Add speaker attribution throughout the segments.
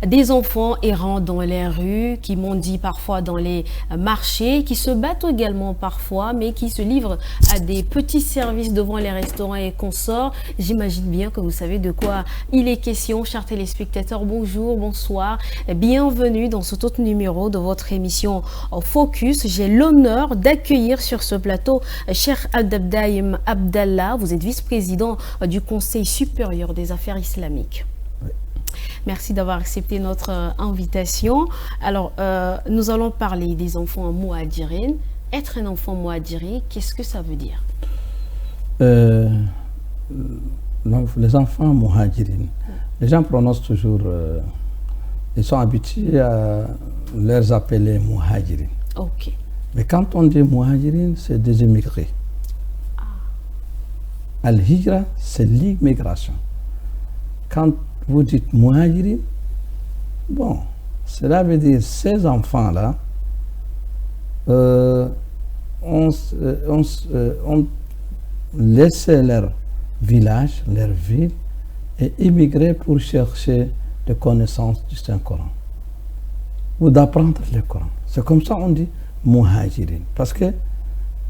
Speaker 1: des enfants errant dans les rues, qui mendient parfois dans les marchés, qui se battent également parfois, mais qui se livrent à des petits services devant les restaurants et consorts. J'imagine bien que vous savez de quoi il est question. Chers téléspectateurs, bonjour, bonsoir. Bienvenue dans ce autre numéro de votre émission Focus. J'ai l'honneur d'accueillir sur ce plateau Cheikh Abdabdaïm Abdallah. Vous êtes vice-président du Conseil supérieur des affaires islamiques. Oui. Merci d'avoir accepté notre invitation. Alors, nous allons parler des enfants mouhadjirines. Être un enfant mouhadjiri, qu'est-ce que ça veut dire?
Speaker 2: Les enfants mouhadjirines, les gens prononcent toujours, ils sont habitués à les appeler mouhadjirines.
Speaker 1: Ok.
Speaker 2: Mais quand on dit mouhadjirines, c'est des immigrés. Al-Hijra, c'est l'immigration. Quand vous dites mouhadjirines, bon, cela veut dire ces enfants-là ont laissé leur village, leur ville, et immigré pour chercher des connaissances du Saint-Coran ou d'apprendre le Coran. C'est comme ça qu'on dit mouhadjirine. Parce que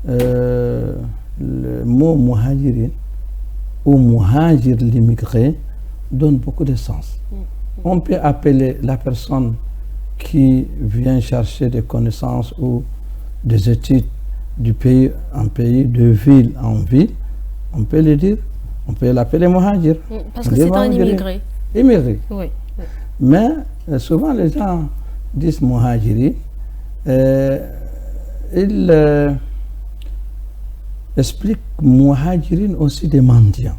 Speaker 2: le mot mouhadjirine ou mouhadjir, l'immigré, donne beaucoup de sens. On peut appeler la personne qui vient chercher des connaissances ou des études du pays en pays, de ville en ville. On peut le dire, on peut l'appeler mouhadjir.
Speaker 1: Parce que c'est un immigré.
Speaker 2: Immigré.
Speaker 1: Oui.
Speaker 2: Mais souvent les gens disent mouhadjiri. Ils expliquent mouhadjirine aussi des mendiants.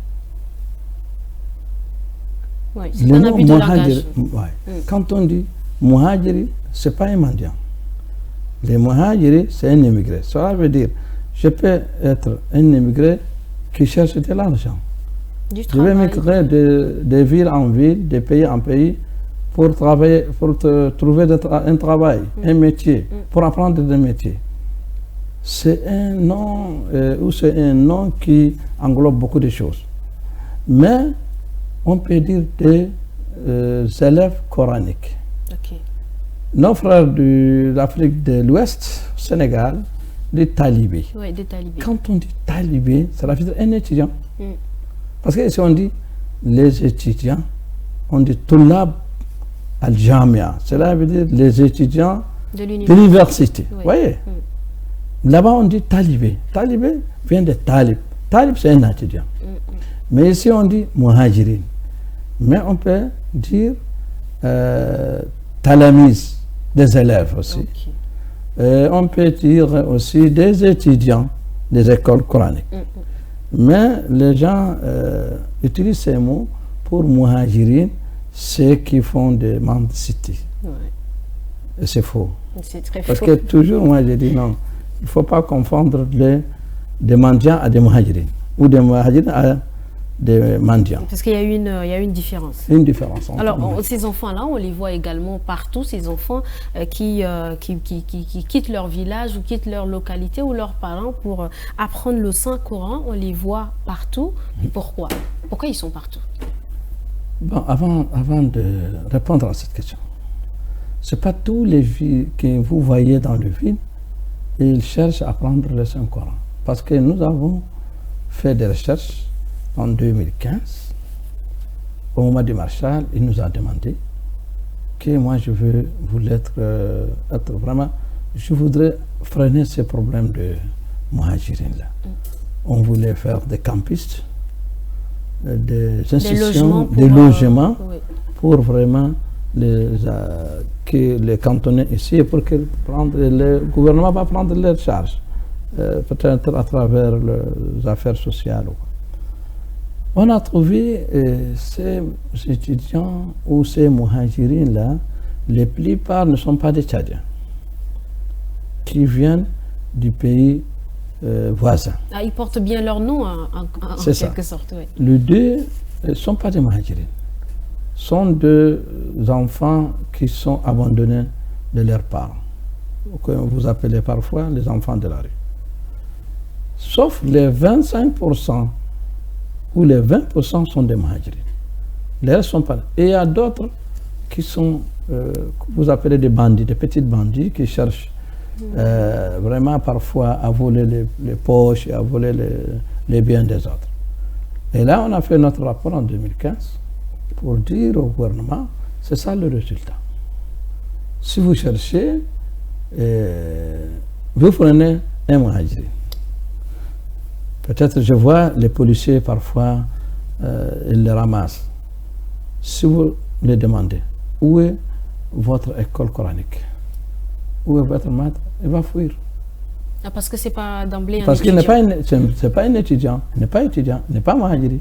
Speaker 1: Oui, c'est un abus de langage.
Speaker 2: Quand on dit mouhadjiri, ce n'est pas un mendiant. Les mouhadjiri, c'est un immigré. Cela veut dire, je peux être un immigré qui cherche de l'argent. Je vais migrer de ville en ville, de pays en pays, pour travailler, pour trouver un travail, un métier, pour apprendre des métiers. C'est un nom, ou c'est un nom qui englobe beaucoup de choses. Mais on peut dire des élèves coraniques.
Speaker 1: Okay.
Speaker 2: Nos frères de l'Afrique de l'Ouest, Sénégal, des talibés.
Speaker 1: Oui, des talibés.
Speaker 2: Quand on dit talibé, ça veut dire un étudiant. Parce que si on dit les étudiants, on dit Tulab al-Jamia. Cela veut dire les étudiants de l'université. Vous voyez? Là-bas, on dit talibé. Talibé vient de talib. Talib, c'est un étudiant. Mais ici, on dit mouhadjirine. Mais on peut dire talamiz, des élèves aussi. Okay. On peut dire aussi des étudiants des écoles coraniques. Mais les gens utilisent ces mots pour mouhadjirine, ceux qui font des mendicité. Et c'est faux.
Speaker 1: C'est très faux.
Speaker 2: Parce que toujours, moi, je dis non, il ne faut pas confondre des mendiants à des mouhadjirines ou des mouhadjirines à des mendiants.
Speaker 1: Parce qu'il y a une différence.
Speaker 2: Une différence.
Speaker 1: Alors, ces enfants-là, on les voit également partout, ces enfants qui quittent leur village ou quittent leur localité ou leurs parents pour apprendre le Saint-Coran. On les voit partout. Pourquoi? Pourquoi ils sont partout?
Speaker 2: Bon, avant de répondre à cette question, ce n'est pas tous les filles que vous voyez dans le ville, ils cherchent à apprendre le Saint-Coran. Parce que nous avons fait des recherches en 2015, au moment du Marshall, il nous a demandé que moi je veux être vraiment, je voudrais freiner ces problèmes de mouhadjirine là. On voulait faire des campus, des institutions, des logements pour vraiment les cantonner ici, pour que le gouvernement va prendre leurs charges, peut-être à travers les affaires sociales. On a trouvé ces étudiants ou ces mouhadjirines-là, la plupart ne sont pas des Tchadiens, qui viennent du pays voisin.
Speaker 1: Ah, ils portent bien leur nom en quelque sorte. Oui.
Speaker 2: Les deux ne sont pas des mouhadjirines, sont des enfants qui sont abandonnés de leurs parents, que vous appelez parfois les enfants de la rue. Sauf les 25%. Où les 20% sont des mouhadjirines. Les restes sont pas là. Et il y a d'autres qui sont, que vous appelez des bandits, des petits bandits qui cherchent vraiment parfois à voler les poches et à voler les biens des autres. Et là, on a fait notre rapport en 2015 pour dire au gouvernement, c'est ça le résultat. Si vous cherchez, vous prenez un Mohajiri. Peut-être je vois les policiers parfois, ils les ramassent. Si vous les demandez, où est votre école coranique? Où est votre maître? Il va fuir.
Speaker 1: Ah, parce que c'est pas d'emblée un
Speaker 2: Parce qu'il
Speaker 1: étudiant.
Speaker 2: n'est pas un étudiant, il n'est pas étudiant, il n'est pas Mohajiri.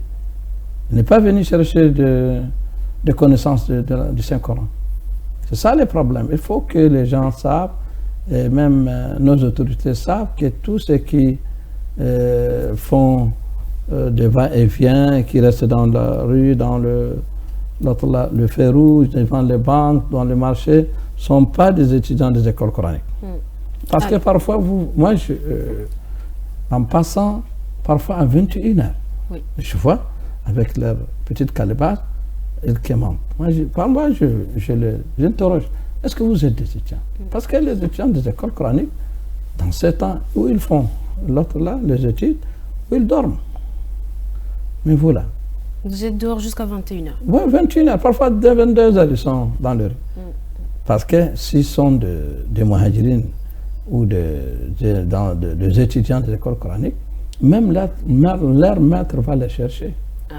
Speaker 2: Il n'est pas venu chercher des connaissances du Saint-Coran. C'est ça le problème. Il faut que les gens savent, et même nos autorités savent, que tous ceux qui font des va-et-vient, qui restent dans la rue, dans le feu rouge, devant les banques, dans les marchés, ne sont pas des étudiants des écoles coraniques. Parce que parfois, en passant parfois à 21h, je vois, avec leur petite calebasse, ils quémandent. Moi, j'interroge, est-ce que vous êtes des étudiants? Parce que les étudiants des écoles coraniques, dans ce temps où ils font l'autre là, les études, où ils dorment. Mais voilà.
Speaker 1: Vous êtes dehors jusqu'à 21h.
Speaker 2: Oui, 21h, parfois dès 22h, ils sont dans le rue. Parce que s'ils sont des Mohajirines ou des étudiants des écoles coraniques, même leur maître va les chercher.
Speaker 1: Ah.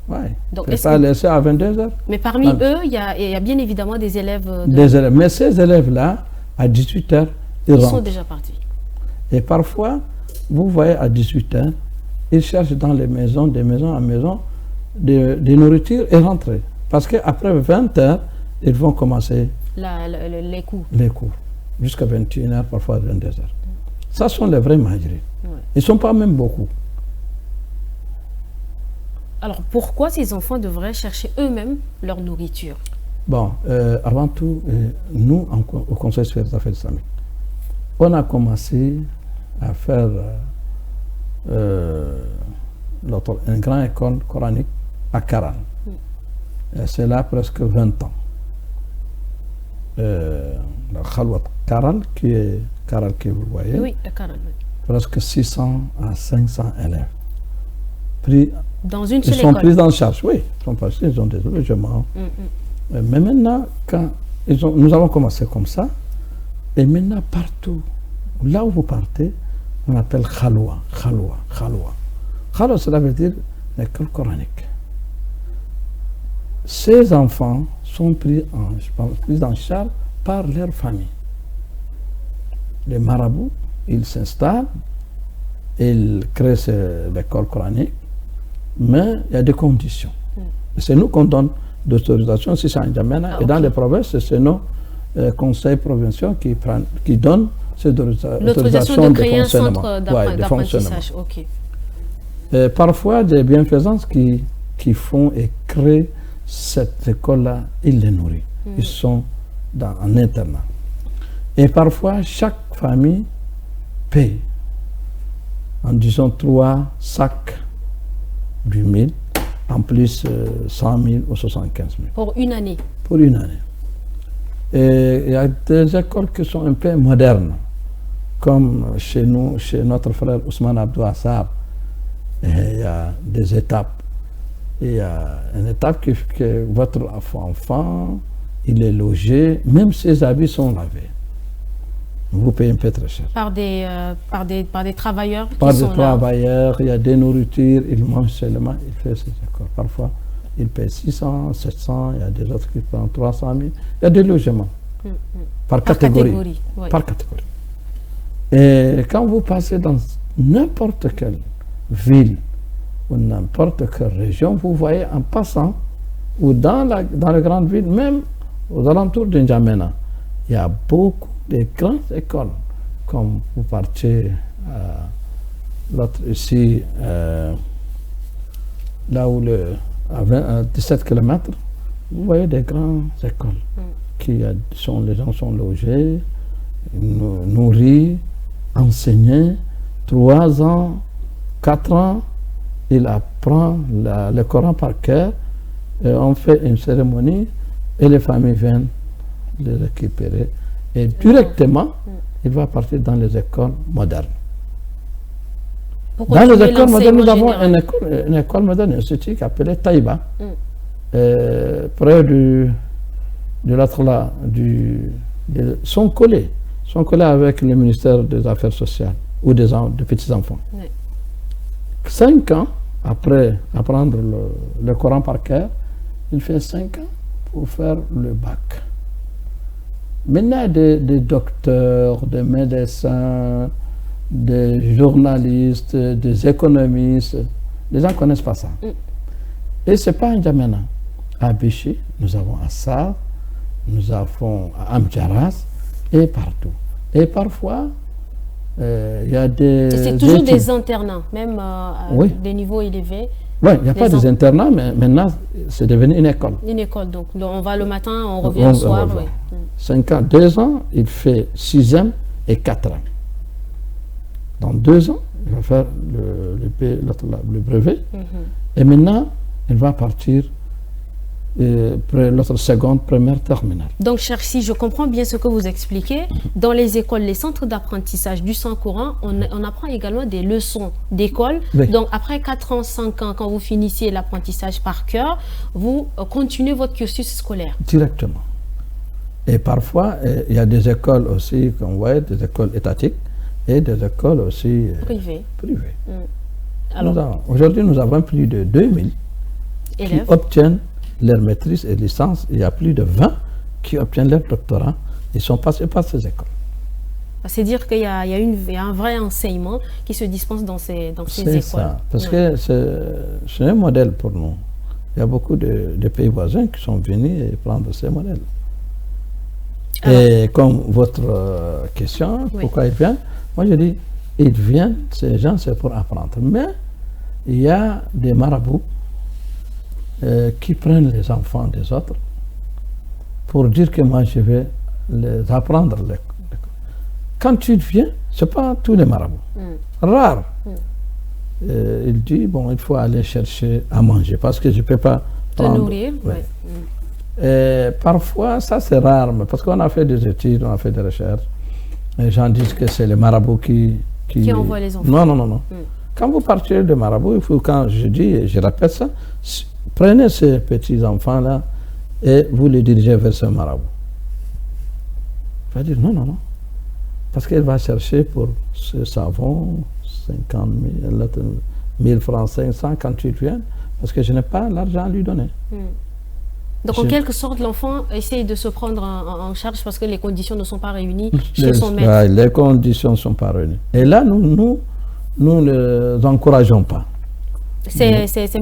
Speaker 2: Ouais.
Speaker 1: Donc,
Speaker 2: il ne pas laisser à 22h.
Speaker 1: Mais parmi eux, il y a bien évidemment des élèves.
Speaker 2: Des élèves. Mais ces élèves-là, à 18h, ils
Speaker 1: sont déjà partis.
Speaker 2: Et parfois, vous voyez à 18h, ils cherchent dans les maisons, de maison en maison, des nourritures et rentrer. Parce qu'après 20h, ils vont commencer
Speaker 1: les cours.
Speaker 2: Les cours. Jusqu'à 21h, parfois 22h. Ça sont les vrais Mohajirines. Ils ne sont pas même beaucoup.
Speaker 1: Alors pourquoi ces enfants devraient chercher eux-mêmes leur nourriture?
Speaker 2: Bon, avant tout, nous, au Conseil supérieur des affaires islamiques, on a commencé à faire une grande école coranique à Karal. C'est là presque 20 ans. La Khalwat Karal, qui est Karal que vous voyez,
Speaker 1: oui, Karal, oui.
Speaker 2: Presque 600 à 500 élèves.
Speaker 1: Dans une
Speaker 2: Ils
Speaker 1: seule
Speaker 2: sont
Speaker 1: école.
Speaker 2: pris en charge, oui. Ils sont passés, ils ont des logements. Mais maintenant, nous avons commencé comme ça, et maintenant partout, là où vous partez, on appelle Khalwa. Khalwa, cela veut dire l'école coranique. Ces enfants sont pris en charge par leur famille. Les marabouts, ils s'installent, ils créent l'école coranique, mais il y a des conditions. C'est nous qu'on donne d'autorisation si c'est en N'Djamena, et dans les provinces, c'est nos conseils provinciaux qui donnent cette
Speaker 1: l'autorisation de créer un centre d'apprentissage.
Speaker 2: Parfois, des bienfaisances qui font et créent cette école-là, ils les nourrissent. Ils sont en internat. Et parfois, chaque famille paye, en disant 3 sacs du 1000, en plus 100 000 ou 75 000.
Speaker 1: Pour une année.
Speaker 2: Pour une année. Et il y a des écoles qui sont un peu modernes, comme chez nous, chez notre frère Ousmane Abdou Assab. Il y a des étapes. Il y a une étape que votre enfant, il est logé, même ses habits sont lavés. Vous payez un peu très cher.
Speaker 1: Par des travailleurs qui
Speaker 2: Par
Speaker 1: sont
Speaker 2: des travailleurs, il y a des nourritures, il mange seulement, il fait ses écoles. Parfois, il paye 600, 700, il y a des autres qui prennent 300 000. Il y a des logements par catégorie.
Speaker 1: Oui.
Speaker 2: Par catégorie. Et quand vous passez dans n'importe quelle ville ou n'importe quelle région, vous voyez en passant, ou dans les grandes villes, même aux alentours de N'Djamena, il y a beaucoup de grandes écoles. Comme vous partez l'autre ici, là où à 17 km, vous voyez des grandes écoles les gens sont logés, nourris, enseignés, 3 ans, 4 ans, il apprend le Coran par cœur, et on fait une cérémonie et les familles viennent les récupérer. Et directement, il va partir dans les écoles modernes. Dans les écoles modernes, nous avons une école moderne institut appelée Taïba, près de l'autre là, sont collés avec le ministère des Affaires sociales ou des petits-enfants. 5 ans après apprendre le Coran par cœur, il fait 5 ans pour faire le bac. Maintenant, des docteurs, des médecins, des journalistes, des économistes, les gens ne connaissent pas ça. Et ce n'est pas un Djamena. À Béché, nous avons à Sarr, nous avons à Amdjaras et partout. Et parfois, il y a des...
Speaker 1: C'est toujours des internats, même à des niveaux élevés.
Speaker 2: Oui, il n'y a pas des internats, mais maintenant, c'est devenu une école.
Speaker 1: Une école, donc on va le matin, on revient le soir.
Speaker 2: 5 ans, 2 ans, il fait 6e et 4 ans. Dans 2 ans, il va faire le brevet. Et maintenant, il va partir l'autre seconde, première, terminale.
Speaker 1: Donc, cher, si je comprends bien ce que vous expliquez, dans les écoles, les centres d'apprentissage du Saint-Coran, on apprend également des leçons d'école. Oui. Donc, après 4 ans, 5 ans, quand vous finissez l'apprentissage par cœur, vous continuez votre cursus scolaire.
Speaker 2: Directement. Et parfois, il y a des écoles aussi, qu'on voit, des écoles étatiques et des écoles aussi privées. Aujourd'hui, nous avons plus de 2000 élèves qui obtiennent leur maîtrise et licence. Il y a plus de 20 qui obtiennent leur doctorat. Ils sont passés par ces écoles.
Speaker 1: C'est dire qu'il y a un vrai enseignement qui se dispense dans ces écoles. C'est ça,
Speaker 2: parce que c'est un modèle pour nous. Il y a beaucoup de pays voisins qui sont venus prendre ces modèles. Et comme votre question, pourquoi ils viennent? Moi je dis, ils viennent, ces gens, c'est pour apprendre. Mais il y a des marabouts qui prennent les enfants des autres pour dire que moi je vais les apprendre. Quand tu viens, ce n'est pas tous les marabouts. Rare. Il dit, bon, il faut aller chercher à manger parce que je ne peux pas prendre.
Speaker 1: Te nourrir.
Speaker 2: Et parfois, ça c'est rare, parce qu'on a fait des études, on a fait des recherches. Les gens disent que c'est les marabouts qui
Speaker 1: envoient les enfants.
Speaker 2: Non. Quand vous partez de marabout, il faut, quand je dis, et je répète ça, prenez ces petits enfants-là et vous les dirigez vers ce marabout. Il va dire non. Parce qu'il va chercher pour ce savon 50 000 francs, 500 quand tu viens, parce que je n'ai pas l'argent à lui donner.
Speaker 1: Donc, en quelque sorte, l'enfant essaye de se prendre en charge parce que les conditions ne sont pas réunies chez son maître.
Speaker 2: Les conditions ne sont pas réunies. Et là, nous ne les encourageons pas.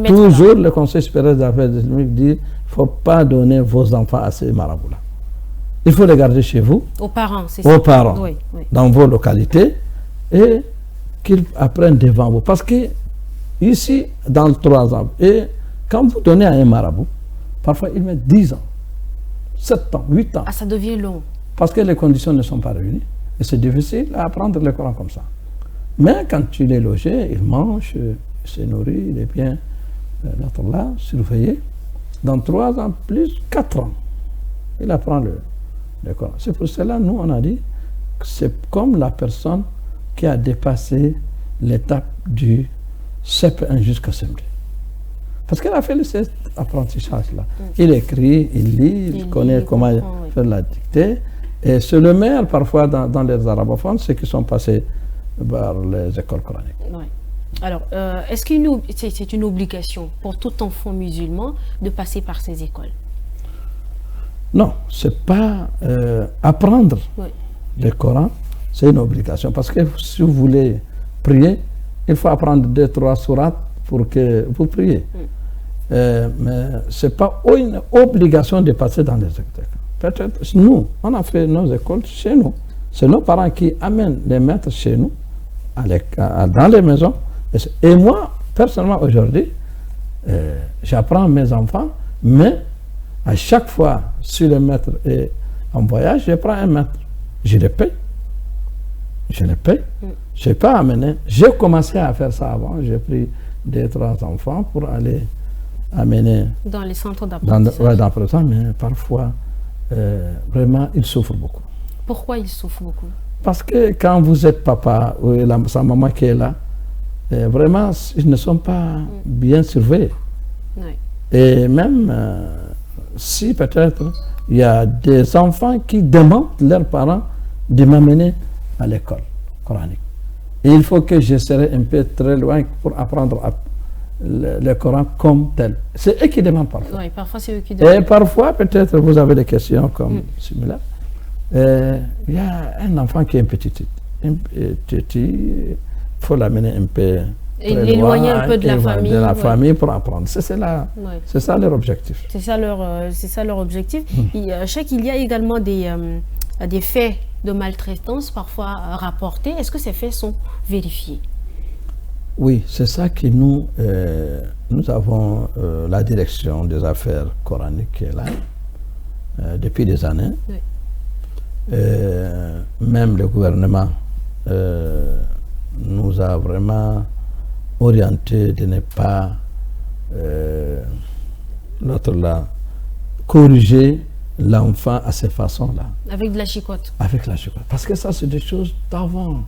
Speaker 2: Toujours, le Conseil supérieur des affaires islamiques dit qu'il ne faut pas donner vos enfants à ces marabouts-là. Il faut les garder chez vous.
Speaker 1: Aux parents, c'est ça.
Speaker 2: Aux parents, dans vos localités, et qu'ils apprennent devant vous. Parce que, ici, dans 3 ans, et quand vous donnez à un marabout, parfois, il met 10 ans, 7 ans, 8 ans.
Speaker 1: Ah, ça devient long.
Speaker 2: Parce que les conditions ne sont pas réunies. Et c'est difficile à apprendre le Coran comme ça. Mais quand tu l'es logé, il mange, il se nourrit, il est bien là, surveillé. Dans 3 ans, plus 4 ans, il apprend le Coran. C'est pour cela, nous, on a dit que c'est comme la personne qui a dépassé l'étape du CP1 jusqu'à CM2. Parce qu'elle a fait cet apprentissage-là. Il écrit, il lit, il connaît comment faire la dictée. Et c'est le meilleur parfois dans les arabophones, ceux qui sont passés par les écoles coraniques.
Speaker 1: Oui. Alors, est-ce que c'est une obligation pour tout enfant musulman de passer par ces écoles?
Speaker 2: Non, c'est pas apprendre le Coran, c'est une obligation. Parce que si vous voulez prier, il faut apprendre 2-3 sourates pour que vous priez. Mais ce n'est pas une obligation de passer dans les écoles. Peut-être nous, on a fait nos écoles chez nous. C'est nos parents qui amènent les maîtres chez nous, dans les maisons. Et moi, personnellement, aujourd'hui, j'apprends mes enfants, mais à chaque fois, si le maître est en voyage, je prends un maître. Je le paye. Je le paye. Je n'ai pas amené. J'ai commencé à faire ça avant. J'ai pris 2-3 enfants pour aller amener
Speaker 1: Dans les centres
Speaker 2: dans
Speaker 1: d'apprentissage.
Speaker 2: d'apprentissage, mais parfois, vraiment, ils souffrent beaucoup.
Speaker 1: Pourquoi ils souffrent beaucoup?
Speaker 2: Parce que quand vous êtes papa ou sa maman qui est là, vraiment, ils ne sont pas bien surveillés.
Speaker 1: Oui.
Speaker 2: Et même si peut-être il y a des enfants qui demandent leurs parents de m'amener à l'école coranique. Et il faut que je serai un peu très loin pour apprendre le Coran comme tel. C'est eux qui demandent parfois.
Speaker 1: Oui, parfois c'est eux qui
Speaker 2: Et
Speaker 1: demandent.
Speaker 2: parfois, peut-être, vous avez des questions comme similaires. Il y a un enfant qui est un petit. Il faut l'amener un peu.
Speaker 1: Et l'éloigner un peu de la famille.
Speaker 2: De la
Speaker 1: ouais.
Speaker 2: famille pour apprendre. C'est
Speaker 1: Ouais.
Speaker 2: ça leur objectif.
Speaker 1: C'est ça leur objectif. Je sais qu'il y a également des faits de maltraitance parfois rapportés. Est-ce que ces faits sont vérifiés?
Speaker 2: Oui, c'est ça que nous avons la direction des affaires coraniques qui est là depuis des années.
Speaker 1: Oui.
Speaker 2: Même le gouvernement nous a vraiment orienté de ne pas corriger l'enfant à ces façons-là.
Speaker 1: Avec de la chicotte.
Speaker 2: Avec la chicotte. Parce que ça, c'est des choses d'avant.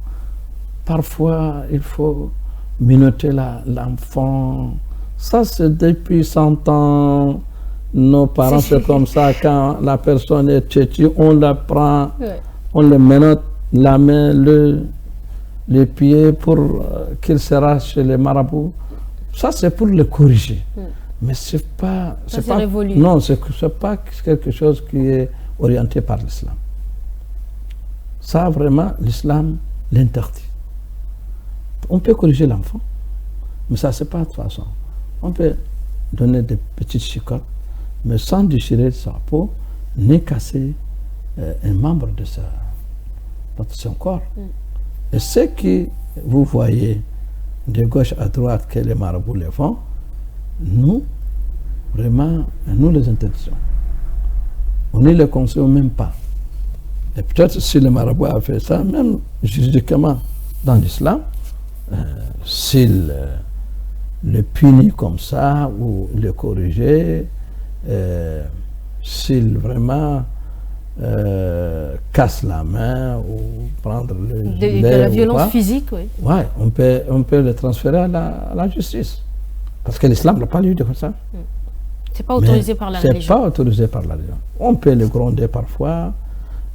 Speaker 2: Parfois, il faut minoter l'enfant. Ça, c'est depuis 100 ans. Nos parents, c'est comme ça. Quand la personne est têtue, on la prend, on le menotte la main, les pieds pour qu'il sera chez les marabouts. Ça, c'est pour le corriger. Mais c'est pas...
Speaker 1: Ça, c'est révolu.
Speaker 2: Non, c'est pas quelque chose qui est orienté par l'islam. Ça, vraiment, l'islam l'interdit. On peut corriger l'enfant, mais ça, c'est pas de toute façon. On peut donner des petites chicottes, mais sans déchirer sa peau, ni casser un membre de son corps. Et ce que vous voyez de gauche à droite que les marabouts les font, nous, vraiment, nous les interdisons. On ne les conseille même pas. Et peut-être si le marabout a fait ça, même juridiquement dans l'islam, s'il le punit comme ça ou le corriger, s'il vraiment casse la main ou prendre
Speaker 1: de la violence physique, oui.
Speaker 2: Ouais, on peut le transférer à la justice. Parce que l'islam n'a pas lu de ça.
Speaker 1: C'est pas autorisé par la religion.
Speaker 2: C'est pas autorisé par la religion. On peut le gronder parfois,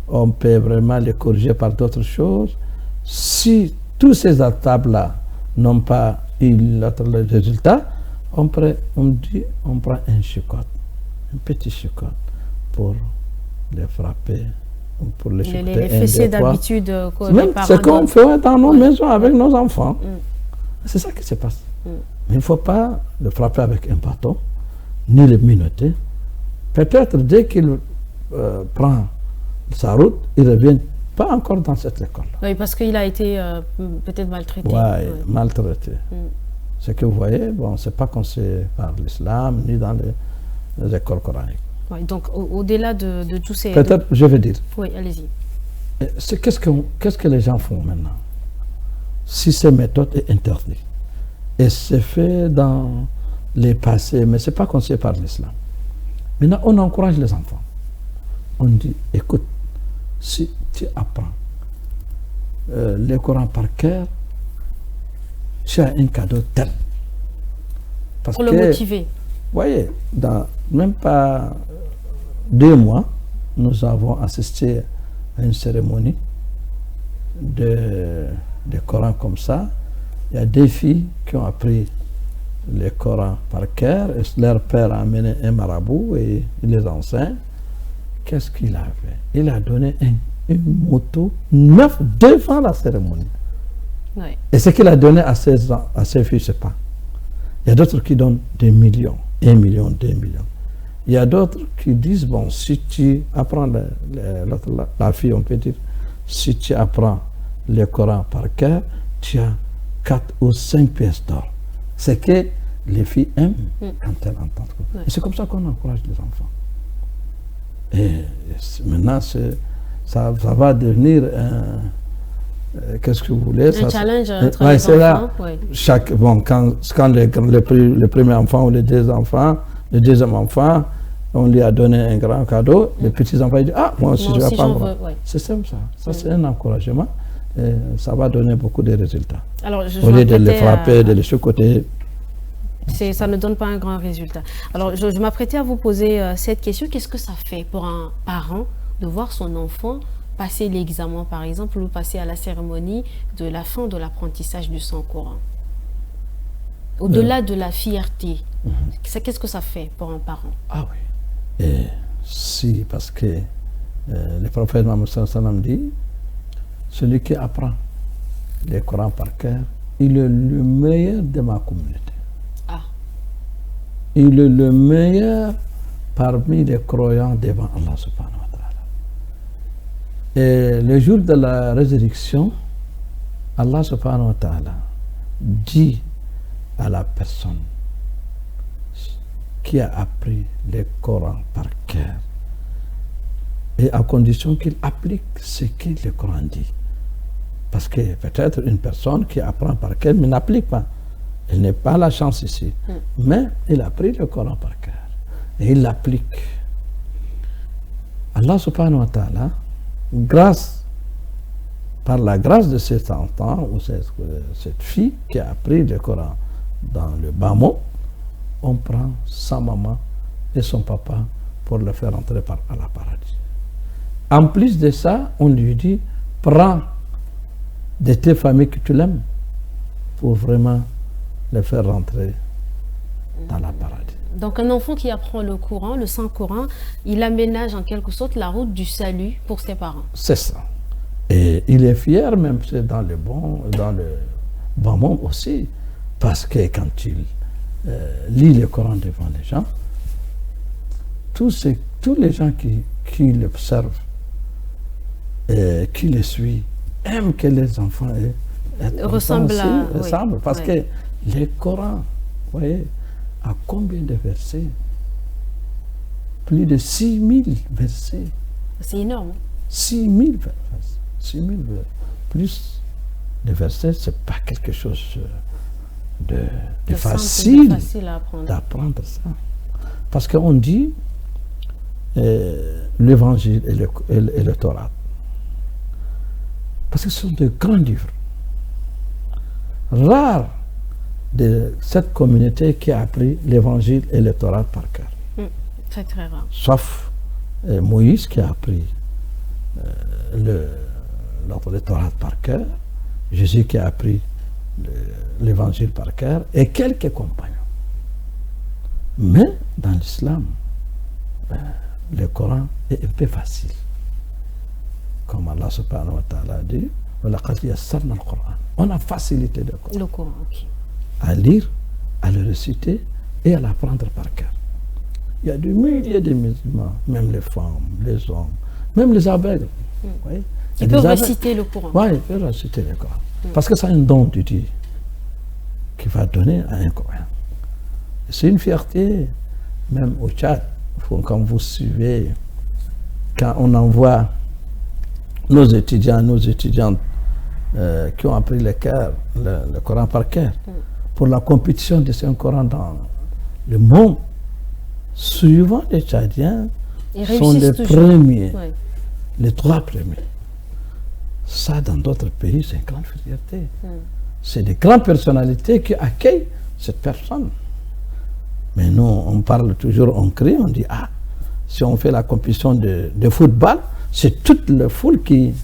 Speaker 2: on peut vraiment le corriger par d'autres choses. Si tous ces étapes-là n'ont pas eu le résultat, on prend un chicotte, un petit chicotte pour les frapper, pour les chicoter.
Speaker 1: Les fessées d'habitude
Speaker 2: c'est comme on fait dans nos maisons avec nos enfants. C'est ça qui se passe. Mais il ne faut pas le frapper avec un bâton, ni le minoter. Peut-être dès qu'il prend sa route, il ne revient pas encore dans cette école.
Speaker 1: Oui, parce qu'il a été peut-être maltraité.
Speaker 2: Oui, maltraité. Ce que vous voyez, bon, ce n'est pas conseillé par l'islam, ni dans les écoles coraniques.
Speaker 1: Ouais, donc, au-delà de tous ces...
Speaker 2: Peut-être, je vais dire.
Speaker 1: Oui, allez-y.
Speaker 2: Qu'est-ce que les gens font maintenant? Si ces méthodes sont interdites, et c'est fait dans les passés, mais ce n'est pas conseillé par l'islam. Maintenant, on encourage les enfants. On dit, écoute, si tu apprends le Coran par cœur, tu as un cadeau tel.
Speaker 1: Pour le motiver.
Speaker 2: Vous voyez, dans même pas 2 mois, nous avons assisté à une cérémonie de Coran comme ça. Il y a des filles qui ont appris le Coran par cœur et leur père a amené un marabout et il les enseigne. Qu'est-ce qu'il a fait? Il a donné une moto neuve devant la cérémonie.
Speaker 1: Oui.
Speaker 2: Et ce qu'il a donné à ses filles, je ne sais pas. Il y a d'autres qui donnent des millions, 1 million, 2 millions. Il y a d'autres qui disent, bon, si tu apprends, la fille, on peut dire, si tu apprends le Coran par cœur, tu as 4 ou 5 pièces d'or. C'est que les filles aiment quand elles entendent. Ouais. Et c'est comme ça qu'on encourage les enfants. Et maintenant, ça va devenir qu'est-ce que vous voulez?
Speaker 1: Un challenge entre
Speaker 2: ouais,
Speaker 1: les
Speaker 2: c'est
Speaker 1: enfants.
Speaker 2: Là, bon, quand le premier enfant ou les deux enfants, le deuxième enfant, on lui a donné un grand cadeau, les petits enfants disent, ah, moi aussi je vais prendre. C'est simple ça. Ça, c'est un encouragement. Et ça va donner beaucoup de résultats.
Speaker 1: Alors,
Speaker 2: au lieu de les frapper, de les chicoter.
Speaker 1: Ça ne donne pas un grand résultat. Alors, je m'apprêtais à vous poser cette question. Qu'est-ce que ça fait pour un parent de voir son enfant passer l'examen, par exemple, ou passer à la cérémonie de la fin de l'apprentissage du Saint-Coran? Au-delà de la fierté, qu'est-ce que ça fait pour un parent?
Speaker 2: Ah oui. Et si, parce que le prophète Mohammed sallallahu alayhi wa sallam dit, celui qui apprend le Coran par cœur, il est le meilleur de ma communauté.
Speaker 1: Ah.
Speaker 2: Il est le meilleur parmi les croyants devant Allah subhanahu wa ta'ala. Et le jour de la résurrection, Allah subhanahu wa ta'ala dit à la personne qui a appris le Coran par cœur, et à condition qu'il applique ce que le Coran dit. Parce que peut-être une personne qui apprend par cœur mais n'applique pas. Elle n'a pas la chance ici. Mais il a appris le Coran par cœur. Et il l'applique. Allah subhanahu wa ta'ala, par la grâce de cet enfant ou cette fille qui a appris le Coran dans le bas mot, on prend sa maman et son papa pour le faire entrer à la paradis. En plus de ça, on lui dit, prends de tes familles que tu l'aimes pour vraiment le faire rentrer dans la paradis.
Speaker 1: Donc un enfant qui apprend le Coran, le Saint-Coran, il aménage en quelque sorte la route du salut pour ses parents.
Speaker 2: C'est ça. Et il est fier même dans le bon monde aussi, parce que quand il lit le Coran devant les gens, tous les gens qui l'observent et qui le suivent aiment que les enfants ressemblent parce que le Coran, vous voyez, a combien de versets? Plus de 6000 versets.
Speaker 1: C'est énorme.
Speaker 2: 6000 versets. 6000 versets. Plus de versets, ce n'est pas quelque chose de facile d'apprendre ça. Parce qu'on dit l'évangile et le Torah. Parce que ce sont de grands livres. Rare de cette communauté qui a appris l'évangile et le Torah par cœur.
Speaker 1: Très très rare.
Speaker 2: Sauf Moïse qui a appris le Torah par cœur, Jésus qui a appris l'évangile par cœur et quelques compagnons. Mais dans l'islam, le Coran est un peu facile. Comme Allah subhanahu wa ta'ala dit, on a facilité le Coran. À lire, à le réciter et à l'apprendre par cœur. Il y a des milliers de musulmans, même les femmes, les hommes, même les aveugles.
Speaker 1: Ils peuvent réciter le Coran.
Speaker 2: Oui, ils peuvent réciter le Coran. Parce que c'est un don de Dieu qui va donner à un Coran. C'est une fierté, même au Tchad, quand vous suivez, quand on envoie nos étudiantes qui ont appris le Coran par cœur, pour la compétition de ce Coran dans le monde, souvent les Tchadiens sont les premiers, les 3 premiers. Ça, dans d'autres pays, c'est une grande fierté. C'est des grandes personnalités qui accueillent cette personne. Mais nous, on parle toujours, on crie, on dit, ah, si on fait la compétition de football, c'est toute la foule qui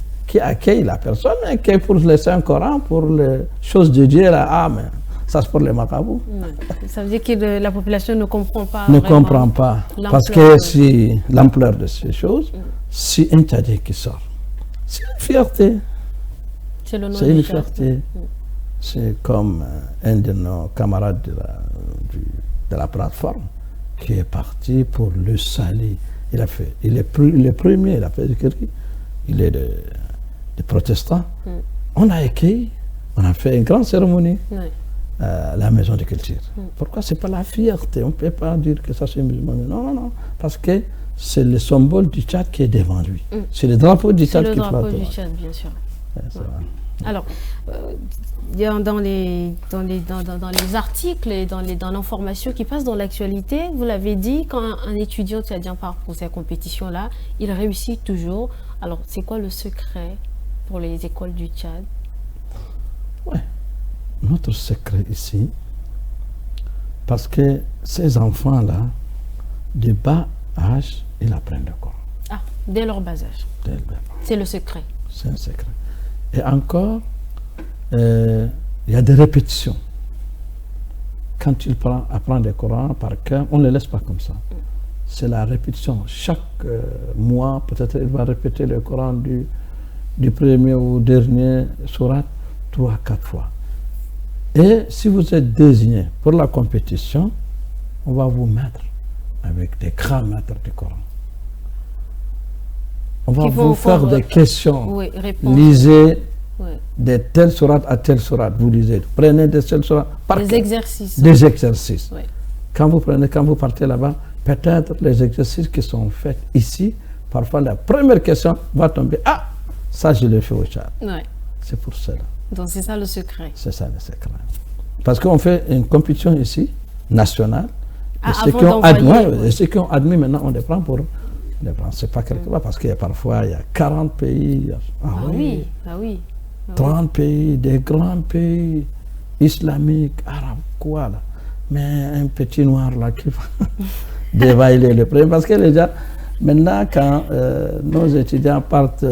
Speaker 2: accueille la personne, mais qui pour le Saint-Coran, pour les choses de Dieu, là, ah, mais ça c'est pour les marabouts.
Speaker 1: Ça veut dire que la population ne comprend pas.
Speaker 2: Ne comprend pas. Parce que si l'ampleur de ces choses, si un Tchadien qui sort, c'est une fierté.
Speaker 1: C'est
Speaker 2: une fierté. C'est comme un de nos camarades de la plateforme qui est parti pour le salut. Il est le premier, il a fait écrire. Il est de protestants. On a accueilli, on a fait une grande cérémonie à la maison de culture. Pourquoi? C'est pas la fierté. On ne peut pas dire que ça c'est musulman. Non. Parce que c'est le symbole du Tchad qui est devant lui. C'est le drapeau du Tchad qui flotte.
Speaker 1: C'est le drapeau du Tchad, bien sûr. Alors, dans les articles et dans l'information qui passe dans l'actualité, vous l'avez dit, quand un étudiant tient bien part pour ces compétitions-là, il réussit toujours. Alors, c'est quoi le secret pour les écoles du Tchad?
Speaker 2: Ouais. Notre secret ici, parce que ces enfants-là, de bas âge, ils apprennent le Coran.
Speaker 1: Ah, dès leur bas âge. C'est le secret.
Speaker 2: C'est un secret. Et encore, il y a des répétitions. Quand tu apprends le Coran par cœur, on ne le laisse pas comme ça. C'est la répétition. Chaque mois, peut-être, il va répéter le Coran du premier au dernier sourate 3 à 4 fois. Et si vous êtes désigné pour la compétition, on va vous mettre avec des grands maîtres du Coran. On va vous faire des questions.
Speaker 1: Oui,
Speaker 2: lisez de telle sourate à telle sourate. Vous lisez. Prenez de telle sourate.
Speaker 1: Des exercices.
Speaker 2: Des exercices.
Speaker 1: Oui.
Speaker 2: Quand vous partez là-bas, peut-être les exercices qui sont faits ici, parfois la première question va tomber. Ah, ça je l'ai fait au Tchad.
Speaker 1: Oui.
Speaker 2: C'est pour cela.
Speaker 1: Donc c'est ça le secret.
Speaker 2: C'est ça le secret. Parce qu'on fait une compétition ici, nationale. Et ceux qui ont admis maintenant, on les prend pour... C'est pas quelque part, parce qu'il y a parfois, il y a 40 pays.
Speaker 1: Oui.
Speaker 2: 30 pays, des grands pays islamiques, arabes, quoi là. Mais un petit noir là qui va dévaler le premier. Parce que les gens, maintenant, quand nos étudiants partent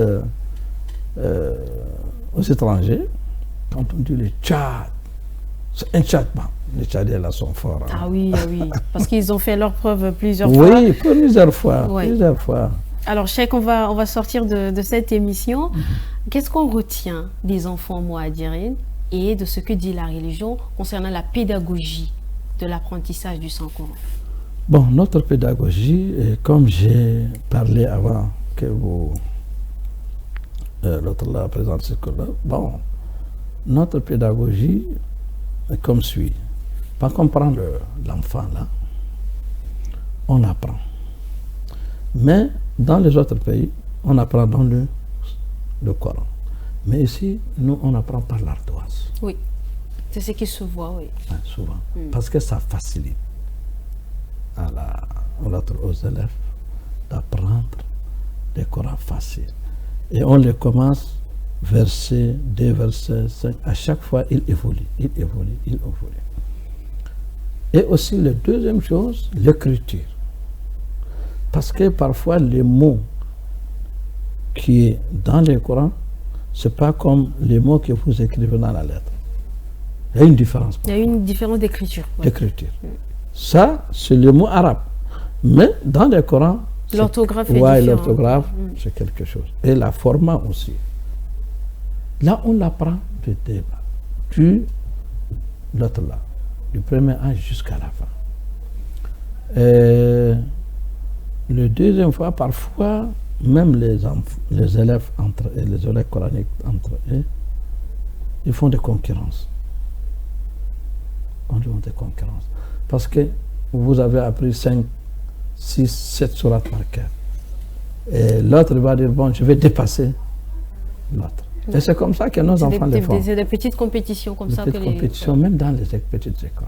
Speaker 2: aux étrangers, quand on dit le Tchad, c'est un Tchad, les Tchadiens là sont forts.
Speaker 1: Ah oui, parce qu'ils ont fait leur preuve plusieurs fois.
Speaker 2: Oui, plusieurs fois.
Speaker 1: Alors, Cheikh, on va sortir de cette émission. Qu'est-ce qu'on retient des enfants mohadirines et de ce que dit la religion concernant la pédagogie de l'apprentissage du Saint-Coran?
Speaker 2: Bon, notre pédagogie, comme j'ai parlé avant que l'autre là présente ce que là, bon, notre pédagogie est comme suit. Quand on prend l'enfant là, on apprend. Mais dans les autres pays, on apprend dans le Coran. Mais ici, nous, on apprend par l'ardoise.
Speaker 1: Oui, c'est ce qui se voit, oui.
Speaker 2: Souvent. Parce que ça facilite aux élèves d'apprendre le Coran facile. Et on les commence verset, 2 versets, 5. À chaque fois, il évolue. Et aussi, la deuxième chose, l'écriture. Parce que parfois, les mots qui est dans le Coran, ce n'est pas comme les mots que vous écrivez dans la lettre. Il y a une différence.
Speaker 1: Il y a une différence d'écriture.
Speaker 2: D'écriture. Ça, c'est le mot arabe. Mais dans le Coran,
Speaker 1: l'orthographe est différente.
Speaker 2: L'orthographe, c'est quelque chose. Et la format aussi. Là, on l'apprend du débat. L'autre là. Du premier âge jusqu'à la fin. Et le deuxième fois, parfois, même les élèves entre eux, les élèves coraniques entre eux, ils font des concurrences. Parce que vous avez appris 5, 6, 7 sourates par cœur. Et l'autre va dire, bon, je vais dépasser l'autre. Et c'est comme ça que nos enfants les font.
Speaker 1: C'est des petites compétitions comme ça.
Speaker 2: Petites compétitions, même dans les petites écoles.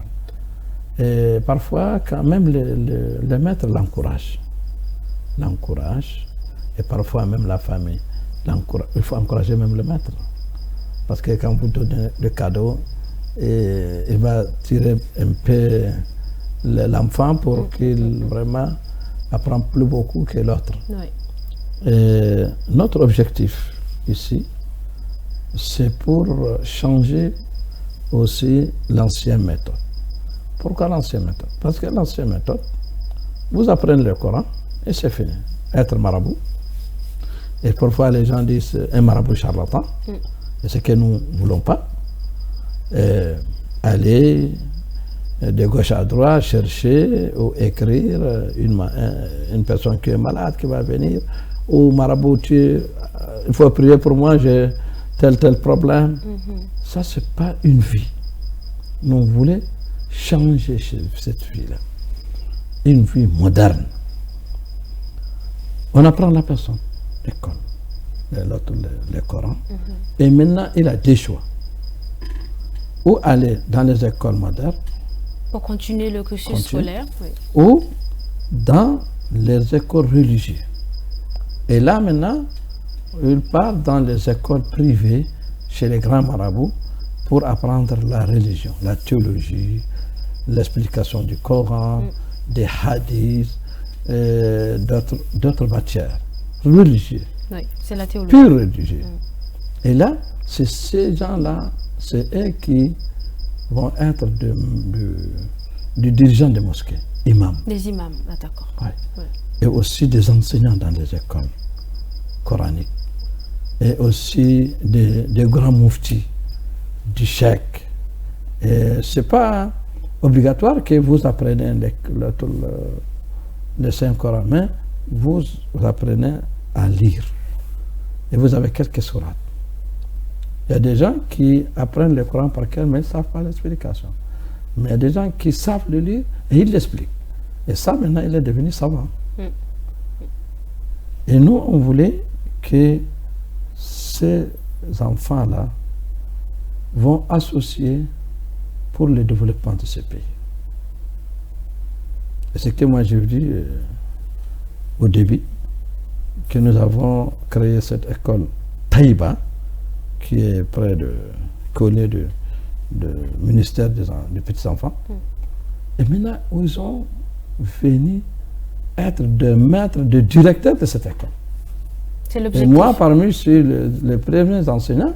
Speaker 2: Et parfois, quand même, les maîtres l'encouragent. Et parfois même la famille. Il faut encourager même le maître. Parce que quand vous donnez le cadeau, il va tirer un peu l'enfant pour qu'il vraiment apprenne plus beaucoup que l'autre. Oui. Notre objectif ici, c'est pour changer aussi l'ancienne méthode. Pourquoi l'ancienne méthode? Parce que l'ancienne méthode, vous apprenez le Coran et c'est fini. Être marabout. Et parfois les gens disent un marabout charlatan. C'est ce que nous ne voulons pas. Aller de gauche à droite, chercher ou écrire une personne qui est malade, qui va venir. Ou marabout, il faut prier pour moi, j'ai tel problème. Ça, ce n'est pas une vie. Nous voulons changer cette vie-là. Une vie moderne. On apprend la personne, l'école. l'autre le Coran. Et maintenant, il a deux choix. Ou aller dans les écoles modernes.
Speaker 1: Pour continuer le cursus scolaire. Oui.
Speaker 2: Ou dans les écoles religieuses. Et là, maintenant, il part dans les écoles privées, chez les grands marabouts, pour apprendre la religion, la théologie, l'explication du Coran, des hadiths, d'autres matières religieuses.
Speaker 1: Oui, c'est la théologie.
Speaker 2: Pure religieuse. Et là, c'est ces gens-là, c'est eux qui vont être des dirigeants des mosquées, imams.
Speaker 1: Des imams, ah, d'accord.
Speaker 2: Ouais.
Speaker 1: Ouais.
Speaker 2: Et aussi des enseignants dans les écoles coraniques. Et aussi des grands mouftis, du cheikh. Et ce n'est pas obligatoire que vous appreniez le Saint-Coran, mais vous apprenez à lire. Et vous avez quelques sourates. Il y a des gens qui apprennent le Coran par cœur, mais ils ne savent pas l'explication. Mais il y a des gens qui savent le lire et ils l'expliquent. Et ça, maintenant, il est devenu savant. Et nous, on voulait que ces enfants-là vont associer pour le développement de ce pays. Et c'est que moi j'ai dit au début que nous avons créé cette école Taïba qui est près de collée du ministère des petits-enfants. Et maintenant, ils ont venu être des maîtres, des directeurs de cette école.
Speaker 1: C'est l'objectif.
Speaker 2: Et moi, parmi les premiers enseignants,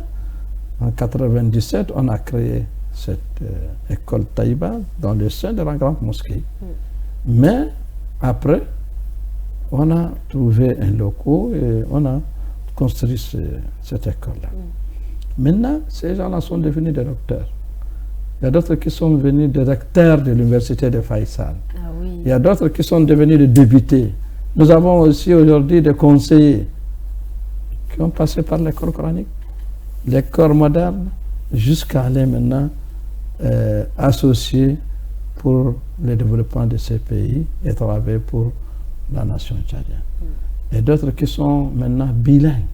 Speaker 2: en 1997, on a créé cette école Taïba dans le sein de la grande mosquée. Mais après, on a trouvé un local et on a construit cette école-là. Maintenant, ces gens-là sont devenus des docteurs. Il y a d'autres qui sont devenus des recteurs de l'université de Faisal.
Speaker 1: Ah oui.
Speaker 2: Il y a d'autres qui sont devenus des députés. Nous avons aussi aujourd'hui des conseillers qui ont passé par l'école coranique, l'école moderne, jusqu'à aller maintenant associer pour le développement de ces pays et travailler pour la nation tchadienne. Et d'autres qui sont maintenant bilingues.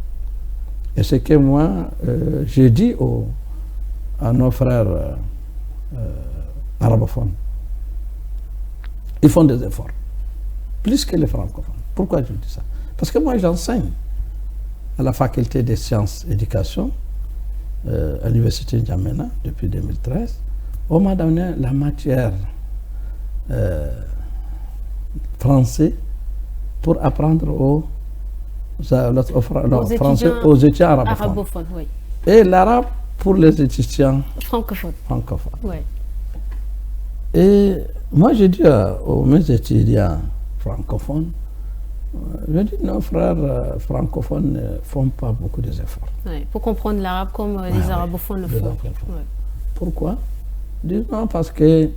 Speaker 2: Et ce que moi, j'ai dit à nos frères arabophones, ils font des efforts, plus que les francophones. Pourquoi je dis ça? Parce que moi, j'enseigne à la faculté des sciences et éducation à l'université de N'Djamena depuis 2013. On m'a donné la matière français pour apprendre aux étudiants arabophones.
Speaker 1: Oui.
Speaker 2: Et l'arabe pour les étudiants
Speaker 1: francophones. Oui.
Speaker 2: Et moi, j'ai dit aux mes étudiants francophones, je dis nos frères francophones ne font pas beaucoup d'efforts.
Speaker 1: Oui, pour comprendre l'arabe comme les arabophones le font. Oui.
Speaker 2: Pourquoi? Disons parce que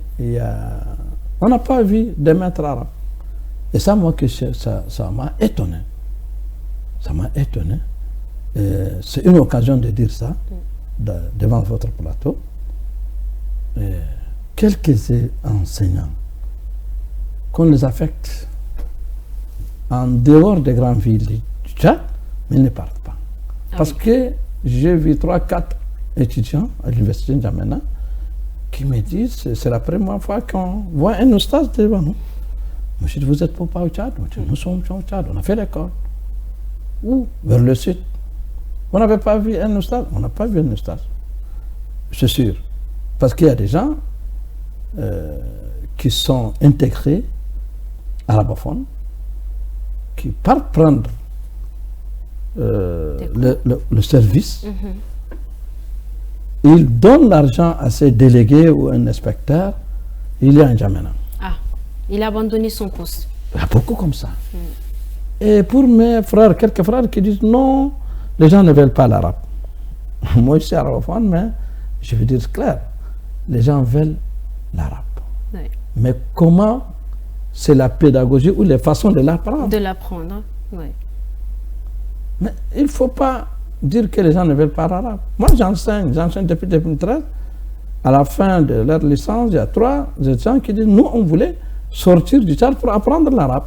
Speaker 2: on n'a pas vu de maître arabe. Et ça, moi, ça m'a étonné. Ça m'a étonné. C'est une occasion de dire ça devant votre plateau. Quelques enseignants qu'on les affecte en dehors des grandes villes du Tchad, mais ils ne partent pas. Parce que j'ai vu 3-4 étudiants à l'université de N'Djamena qui me disent c'est la première fois qu'on voit un oustaz devant nous. Moi, je dis, vous êtes pas au Tchad? Nous sommes au Tchad, on a fait l'école. Où? Vers le sud. On n'avait pas vu un oustaz? On n'a pas vu un oustaz. C'est sûr. Parce qu'il y a des gens qui sont intégrés arabophones, qui partent prendre le service. Ils donnent l'argent à ses délégués ou un inspecteur, il est en N'Djamena.
Speaker 1: Ah, il a abandonné son poste.
Speaker 2: Il y a beaucoup comme ça. Et pour mes frères, quelques frères qui disent non, les gens ne veulent pas l'arabe. Moi, je suis arabophone, mais je veux dire clair, les gens veulent l'arabe.
Speaker 1: Oui.
Speaker 2: Mais comment c'est la pédagogie ou les façons de l'apprendre?
Speaker 1: De l'apprendre, oui.
Speaker 2: Mais il ne faut pas dire que les gens ne veulent pas l'arabe. Moi, j'enseigne depuis 2013. À la fin de leur licence, il y a 3 étudiants qui disent nous, on voulait sortir du Tchad pour apprendre l'arabe.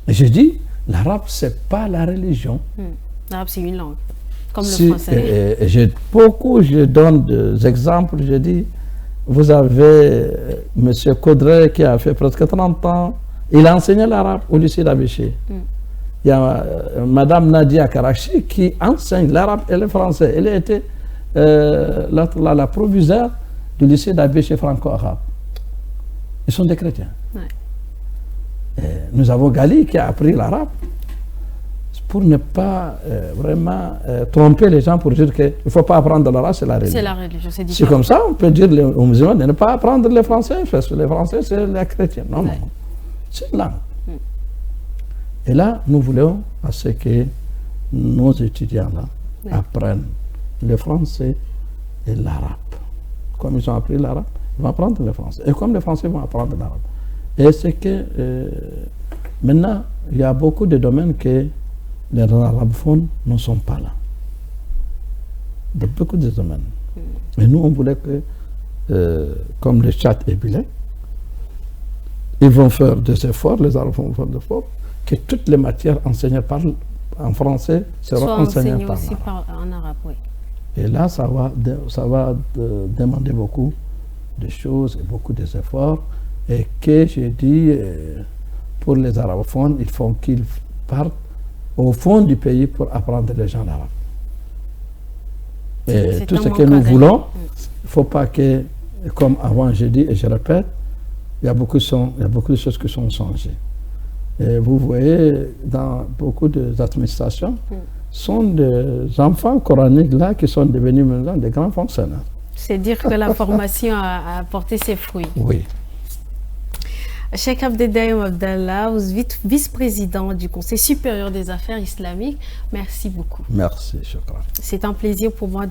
Speaker 2: Et je dis, l'arabe, ce n'est pas la religion.
Speaker 1: L'arabe, c'est une langue, comme
Speaker 2: Si,
Speaker 1: le français.
Speaker 2: je donne des exemples, je dis, vous avez M. Caudray qui a fait presque 30 ans, il a enseigné l'arabe au lycée d'Abéché. Il y a Madame Nadia Karachi qui enseigne l'arabe et le français. Elle a été la proviseure du lycée d'Abéché franco-arabe. Ils sont des chrétiens.
Speaker 1: Ouais.
Speaker 2: Nous avons Gali qui a appris l'arabe pour ne pas vraiment tromper les gens pour dire qu'il ne faut pas apprendre l'arabe, c'est la religion.
Speaker 1: C'est la religion, c'est
Speaker 2: C'est
Speaker 1: différent.
Speaker 2: comme ça, on peut dire aux musulmans de ne pas apprendre le français, parce que le français, c'est les chrétiens. Non, non, c'est une langue. Et là, nous voulons à ce que nos étudiants-là apprennent le français et l'arabe. Comme ils ont appris l'arabe, ils vont apprendre le français. Et comme les Français vont apprendre l'arabe. Et c'est que maintenant, il y a beaucoup de domaines que les arabophones ne sont pas là. De beaucoup de domaines. Et nous, on voulait que, comme le Tchad est bilingue, ils vont faire des efforts, les arabophones vont faire des efforts, que toutes les matières enseignées en français seront enseignées
Speaker 1: en arabe. Oui.
Speaker 2: Et là, ça va demander beaucoup de choses et beaucoup d'efforts. Et que j'ai dit, pour les arabophones, il faut qu'ils partent au fond du pays pour apprendre les gens l'arabe. Et tout ce que nous voulons, il ne faut pas que, comme avant j'ai dit et je répète, il y a beaucoup de choses qui sont changées. Et vous voyez, dans beaucoup d'administrations, sont des enfants coraniques là qui sont devenus maintenant des grands fonctionnaires.
Speaker 1: C'est dire que la formation a porté ses fruits.
Speaker 2: Oui.
Speaker 1: Cheikh Abdeldaïm Abdallah, vice-président du Conseil supérieur des affaires islamiques, merci beaucoup.
Speaker 2: Merci, Chokra.
Speaker 1: C'est un plaisir pour moi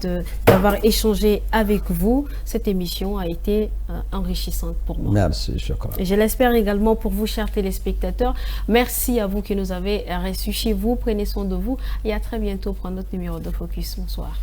Speaker 1: d'avoir échangé avec vous. Cette émission a été enrichissante pour moi.
Speaker 2: Merci, Chokra.
Speaker 1: Et je l'espère également pour vous, chers téléspectateurs. Merci à vous qui nous avez reçus chez vous. Prenez soin de vous et à très bientôt pour un autre numéro de Focus. Bonsoir.